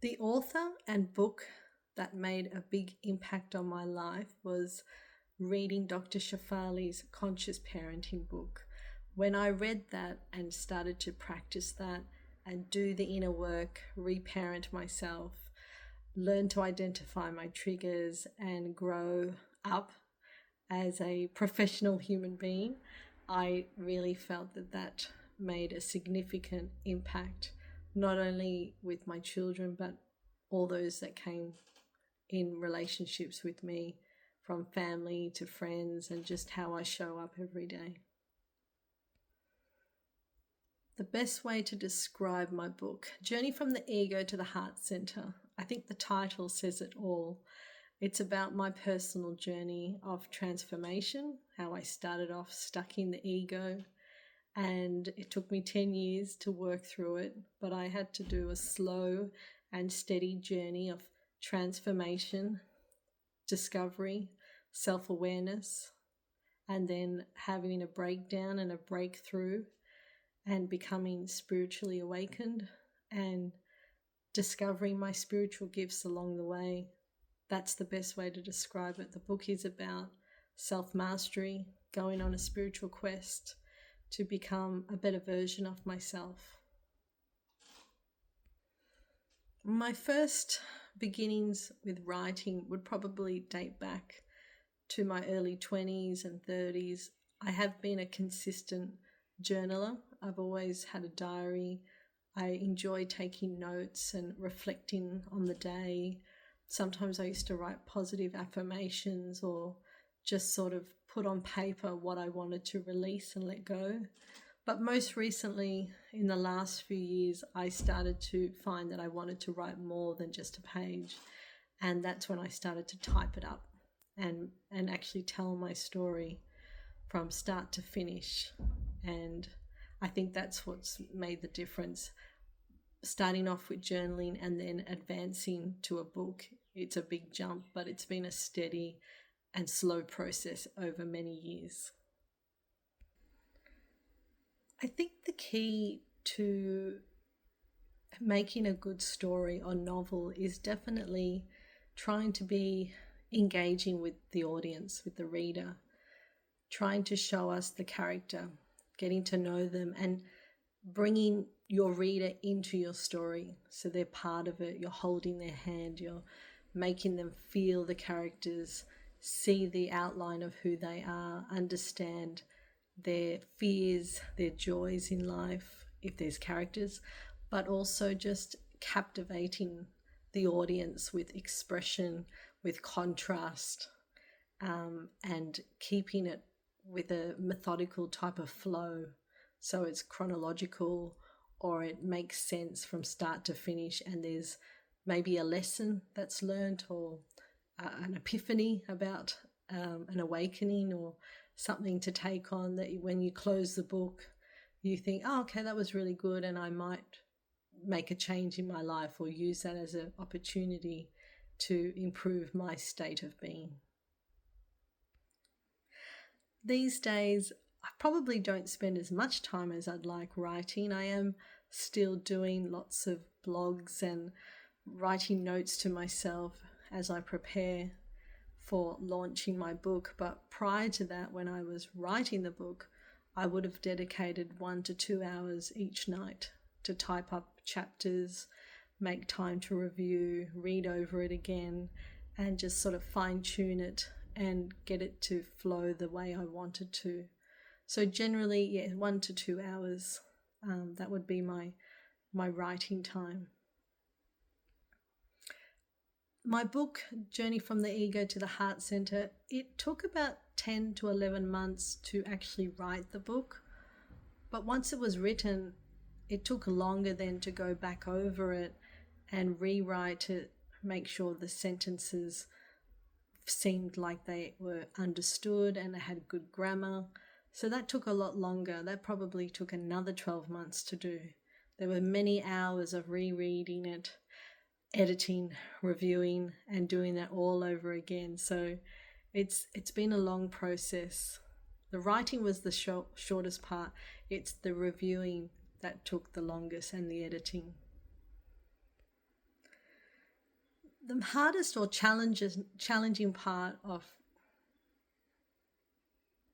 The author and book that made a big impact on my life was reading Dr. Shafali's Conscious Parenting book. When I read that and started to practice that and do the inner work, reparent myself, learn to identify my triggers and grow up as a professional human being, I really felt that that made a significant impact, not only with my children, but all those that came in relationships with me, from family to friends, and just how I show up every day. The best way to describe my book, Journey from the Ego to the Heart Center, I think the title says it all. It's about my personal journey of transformation, how I started off stuck in the ego, and it took me 10 years to work through it, but I had to do a slow and steady journey of transformation, discovery, self-awareness, and then having a breakdown and a breakthrough and becoming spiritually awakened and discovering my spiritual gifts along the way. That's the best way to describe it. The book is about self-mastery, going on a spiritual quest to become a better version of myself. My first beginnings with writing would probably date back to my early 20s and 30s. I have been a consistent journaler. I've always had a diary. I enjoy taking notes and reflecting on the day. Sometimes I used to write positive affirmations or just sort of put on paper what I wanted to release and let go. But most recently, in the last few years, I started to find that I wanted to write more than just a page. And that's when I started to type it up and actually tell my story from start to finish. And I think that's what's made the difference. Starting off with journaling and then advancing to a book, it's a big jump, but it's been a steady and slow process over many years. I think the key to making a good story or novel is definitely trying to be engaging with the audience, with the reader, trying to show us the character, getting to know them, and bringing your reader into your story so they're part of it. You're holding their hand, you're making them feel the characters, see the outline of who they are, understand their fears, their joys in life, if there's characters, but also just captivating the audience with expression, with contrast, and keeping it with a methodical type of flow. So it's chronological, or it makes sense from start to finish, and there's maybe a lesson that's learned, or an epiphany about an awakening, or something to take on that when you close the book, you think, oh, okay, that was really good, and I might make a change in my life or use that as an opportunity to improve my state of being. These days, I probably don't spend as much time as I'd like writing. I am still doing lots of blogs and writing notes to myself as I prepare for launching my book. But prior to that, when I was writing the book, I would have dedicated 1 to 2 hours each night to type up chapters, make time to review, read over it again, and just sort of fine tune it and get it to flow the way I wanted to. So generally, 1 to 2 hours, that would be my writing time. My book, Journey from the Ego to the Heart Center, it took about 10 to 11 months to actually write the book. But once it was written, it took longer then to go back over it and rewrite it, make sure the sentences seemed like they were understood and they had good grammar. So that took a lot longer. That probably took another 12 months to do. There were many hours of rereading it, editing, reviewing, and doing that all over again. So it's been a long process. The writing was the shortest part. It's the reviewing that took the longest, and the editing. the hardest or challenging part of